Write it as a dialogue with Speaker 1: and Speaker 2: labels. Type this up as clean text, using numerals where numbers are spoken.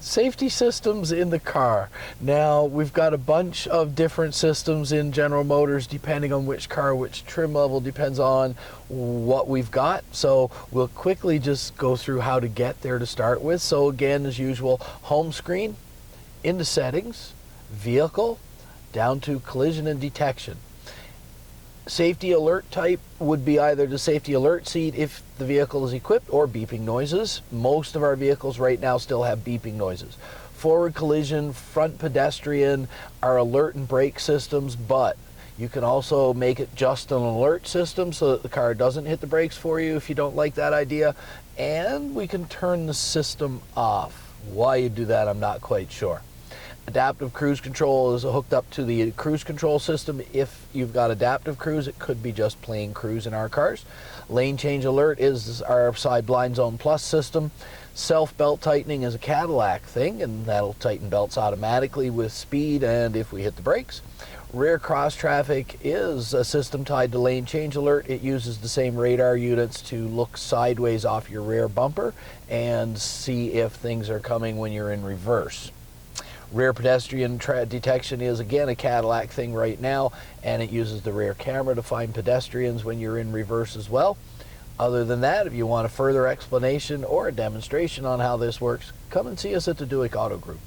Speaker 1: Safety systems in the car. Now, we've got a bunch of different systems in General Motors depending on which car, which trim level, depends on what we've got. So we'll quickly just go through how to get there to start with. So again, as usual, home screen, into settings, vehicle, down to collision and detection. Safety alert type would be either the safety alert seat if the vehicle is equipped, or beeping noises. Most of our vehicles right now still have beeping noises. Forward collision, front pedestrian are alert and brake systems, but you can also make it just an alert system so that the car doesn't hit the brakes for you if you don't like that idea. And we can turn the system off. Why you do that, I'm not quite sure. Adaptive cruise control is hooked up to the cruise control system. If you've got adaptive cruise, it could be just plain cruise in our cars. Lane change alert is our side blind zone plus system. Self belt tightening is a Cadillac thing, and that'll tighten belts automatically with speed and if we hit the brakes. Rear cross traffic is a system tied to lane change alert. It uses the same radar units to look sideways off your rear bumper and see if things are coming when you're in reverse. Rear pedestrian detection is again a Cadillac thing right now, and it uses the rear camera to find pedestrians when you're in reverse as well. Other than that, if you want a further explanation or a demonstration on how this works, come and see us at the Buick Auto Group.